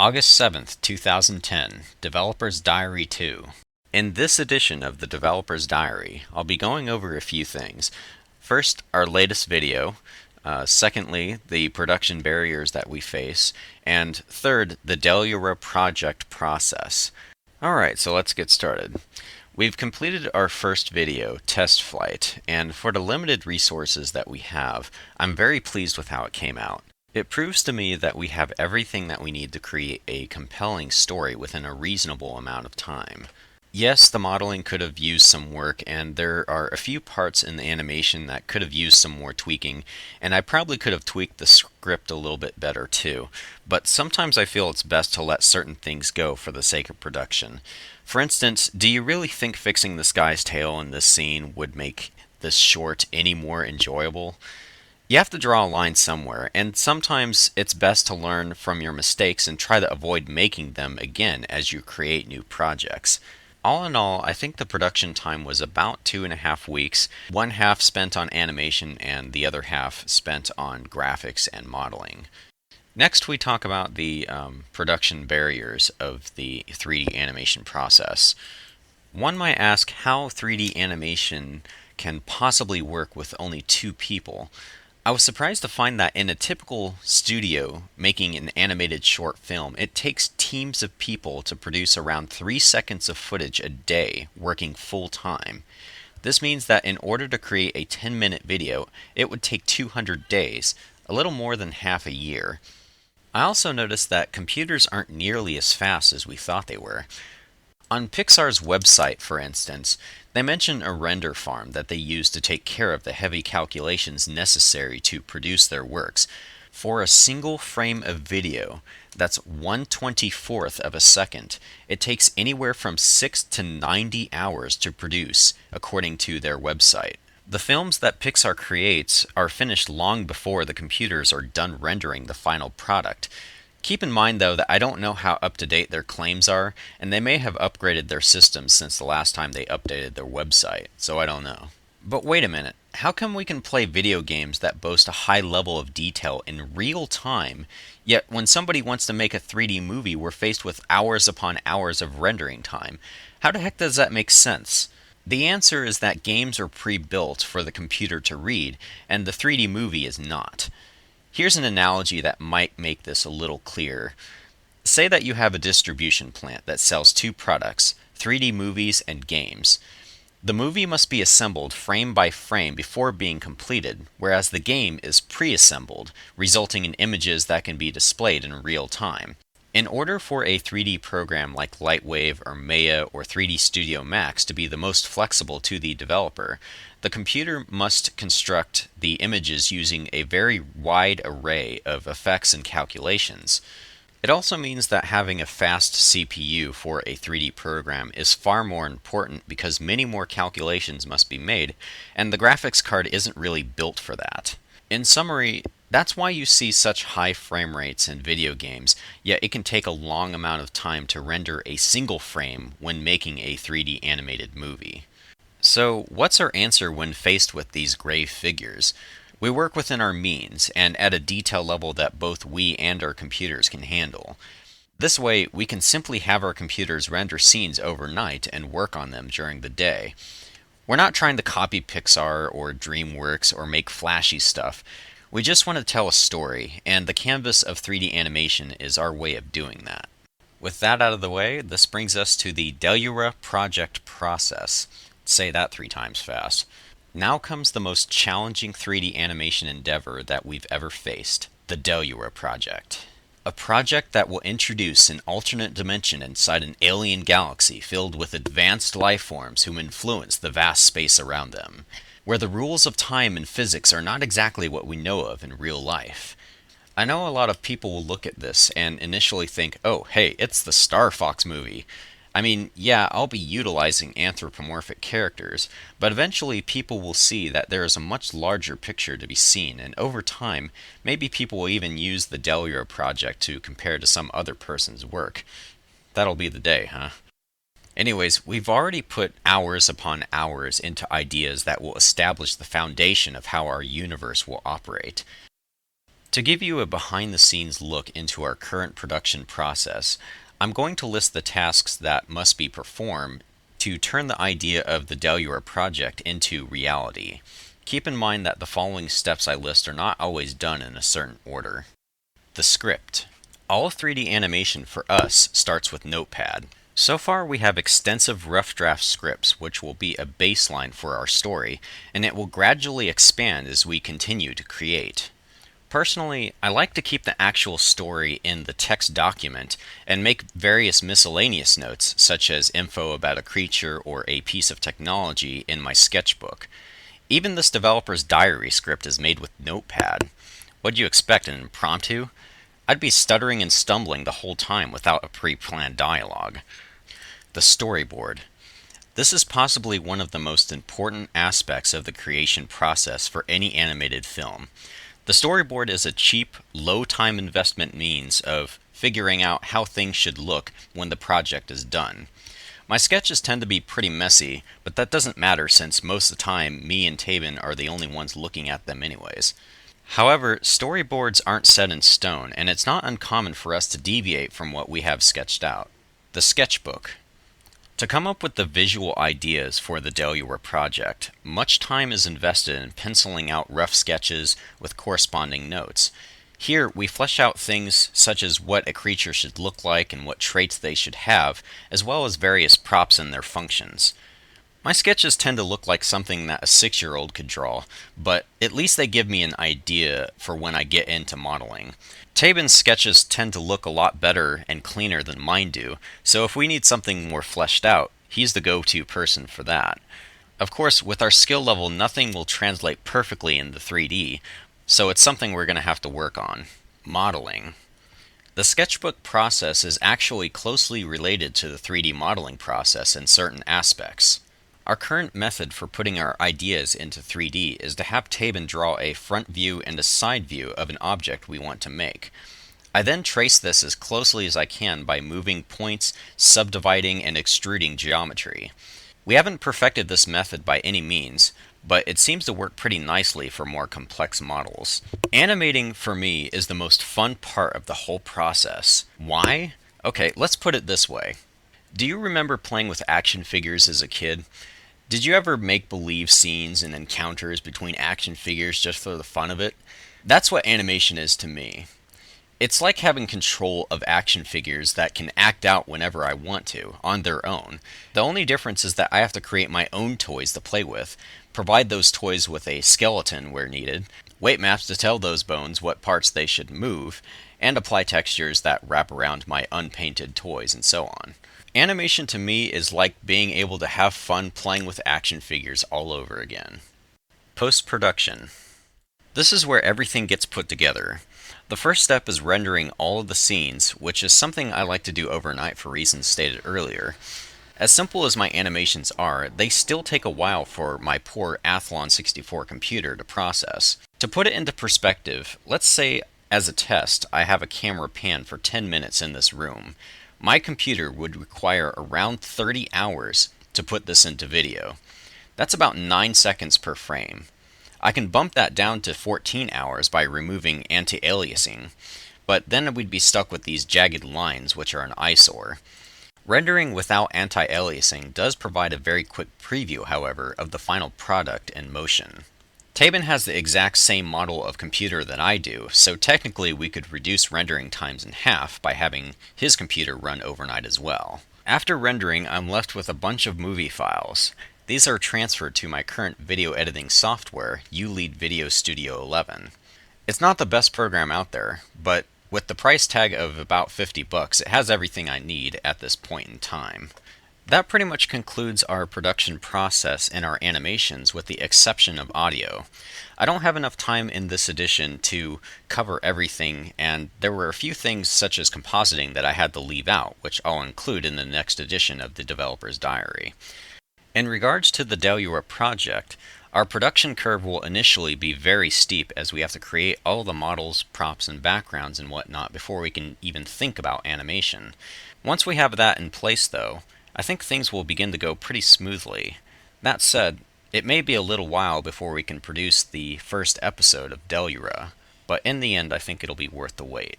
August 7th, 2010, Developer's Diary 2. In this edition of the Developer's Diary, I'll be going over a few things. First, our latest video. Secondly, the production barriers that we face. And third, the Delura project process. Alright, so let's get started. We've completed our first video, Test Flight, and for the limited resources that we have, I'm very pleased with how it came out. It proves to me that we have everything that we need to create a compelling story within a reasonable amount of time. Yes, the modeling could have used some work, and there are a few parts in the animation that could have used some more tweaking, and I probably could have tweaked the script a little bit better too, but sometimes I feel it's best to let certain things go for the sake of production. For instance, do you really think fixing this guy's tail in this scene would make this short any more enjoyable? You have to draw a line somewhere, and sometimes it's best to learn from your mistakes and try to avoid making them again as you create new projects. All in all, I think the production time was about 2.5 weeks, one half spent on animation and the other half spent on graphics and modeling. Next, we talk about the production barriers of the 3D animation process. One might ask how 3D animation can possibly work with only 2 people. I was surprised to find that in a typical studio making an animated short film, it takes teams of people to produce around 3 seconds of footage a day, working full time. This means that in order to create a 10-minute video, it would take 200 days, a little more than half a year. I also noticed that computers aren't nearly as fast as we thought they were. On Pixar's website, for instance, they mention a render farm that they use to take care of the heavy calculations necessary to produce their works. For a single frame of video, that's 1/24th of a second, it takes anywhere from 6 to 90 hours to produce, according to their website. The films that Pixar creates are finished long before the computers are done rendering the final product. Keep in mind, though, that I don't know how up-to-date their claims are, and they may have upgraded their systems since the last time they updated their website, so I don't know. But wait a minute, how come we can play video games that boast a high level of detail in real time, yet when somebody wants to make a 3D movie, we're faced with hours upon hours of rendering time? How the heck does that make sense? The answer is that games are pre-built for the computer to read, and the 3D movie is not. Here's an analogy that might make this a little clearer. Say that you have a distribution plant that sells 2 products, 3D movies and games. The movie must be assembled frame by frame before being completed, whereas the game is pre-assembled, resulting in images that can be displayed in real time. In order for a 3D program like Lightwave or Maya or 3D Studio Max to be the most flexible to the developer, the computer must construct the images using a very wide array of effects and calculations. It also means that having a fast CPU for a 3D program is far more important because many more calculations must be made, and the graphics card isn't really built for that. In summary, that's why you see such high frame rates in video games, yet it can take a long amount of time to render a single frame when making a 3D animated movie. So, what's our answer when faced with these grave figures? We work within our means and at a detail level that both we and our computers can handle. This way, we can simply have our computers render scenes overnight and work on them during the day. We're not trying to copy Pixar or DreamWorks or make flashy stuff. We just want to tell a story, and the canvas of 3D animation is our way of doing that. With that out of the way, this brings us to the Delura project process. Say that 3 times fast. Now comes the most challenging 3D animation endeavor that we've ever faced, the Delura project. A project that will introduce an alternate dimension inside an alien galaxy filled with advanced life forms who influence the vast space around them, where the rules of time and physics are not exactly what we know of in real life. I know a lot of people will look at this and initially think, oh, hey, it's the Star Fox movie. I mean, yeah, I'll be utilizing anthropomorphic characters, but eventually people will see that there is a much larger picture to be seen, and over time, maybe people will even use the Delura project to compare to some other person's work. That'll be the day, huh? Anyways, we've already put hours upon hours into ideas that will establish the foundation of how our universe will operate. To give you a behind-the-scenes look into our current production process, I'm going to list the tasks that must be performed to turn the idea of the Delura project into reality. Keep in mind that the following steps I list are not always done in a certain order. The script. All 3D animation for us starts with Notepad. So far we have extensive rough draft scripts which will be a baseline for our story, and it will gradually expand as we continue to create. Personally, I like to keep the actual story in the text document and make various miscellaneous notes, such as info about a creature or a piece of technology in my sketchbook. Even this developer's diary script is made with Notepad. What'd you expect, an impromptu? I'd be stuttering and stumbling the whole time without a pre-planned dialogue. The storyboard. This is possibly one of the most important aspects of the creation process for any animated film. The storyboard is a cheap, low-time investment means of figuring out how things should look when the project is done. My sketches tend to be pretty messy, but that doesn't matter since most of the time me and Tabin are the only ones looking at them anyways. However, storyboards aren't set in stone, and it's not uncommon for us to deviate from what we have sketched out. The sketchbook. To come up with the visual ideas for the Delura project, much time is invested in penciling out rough sketches with corresponding notes. Here, we flesh out things such as what a creature should look like and what traits they should have, as well as various props and their functions. My sketches tend to look like something that a 6-year-old could draw, but at least they give me an idea for when I get into modeling. Tabin's sketches tend to look a lot better and cleaner than mine do, so if we need something more fleshed out, he's the go-to person for that. Of course, with our skill level, nothing will translate perfectly into 3D, so it's something we're going to have to work on. Modeling. The sketchbook process is actually closely related to the 3D modeling process in certain aspects. Our current method for putting our ideas into 3D is to have Tabin draw a front view and a side view of an object we want to make. I then trace this as closely as I can by moving points, subdividing, and extruding geometry. We haven't perfected this method by any means, but it seems to work pretty nicely for more complex models. Animating, for me, is the most fun part of the whole process. Why? Okay, let's put it this way. Do you remember playing with action figures as a kid? Did you ever make believe scenes and encounters between action figures just for the fun of it? That's what animation is to me. It's like having control of action figures that can act out whenever I want to, on their own. The only difference is that I have to create my own toys to play with, provide those toys with a skeleton where needed, weight maps to tell those bones what parts they should move, and apply textures that wrap around my unpainted toys and so on. Animation to me is like being able to have fun playing with action figures all over again. Post-production. This is where everything gets put together. The first step is rendering all of the scenes, which is something I like to do overnight for reasons stated earlier. As simple as my animations are, they still take a while for my poor Athlon 64 computer to process. To put it into perspective, let's say as a test I have a camera pan for 10 minutes in this room. My computer would require around 30 hours to put this into video. That's about 9 seconds per frame. I can bump that down to 14 hours by removing anti-aliasing, but then we'd be stuck with these jagged lines which are an eyesore. Rendering without anti-aliasing does provide a very quick preview, however, of the final product in motion. Tabin has the exact same model of computer that I do, so technically we could reduce rendering times in half by having his computer run overnight as well. After rendering, I'm left with a bunch of movie files. These are transferred to my current video editing software, ULEAD Video Studio 11. It's not the best program out there, but with the price tag of about $50, it has everything I need at this point in time. That pretty much concludes our production process and our animations with the exception of audio. I don't have enough time in this edition to cover everything, and there were a few things such as compositing that I had to leave out, which I'll include in the next edition of the Developer's Diary. In regards to the Delura project, our production curve will initially be very steep as we have to create all the models, props, and backgrounds and whatnot before we can even think about animation. Once we have that in place though, I think things will begin to go pretty smoothly. That said, it may be a little while before we can produce the first episode of Delura, but in the end I think it'll be worth the wait.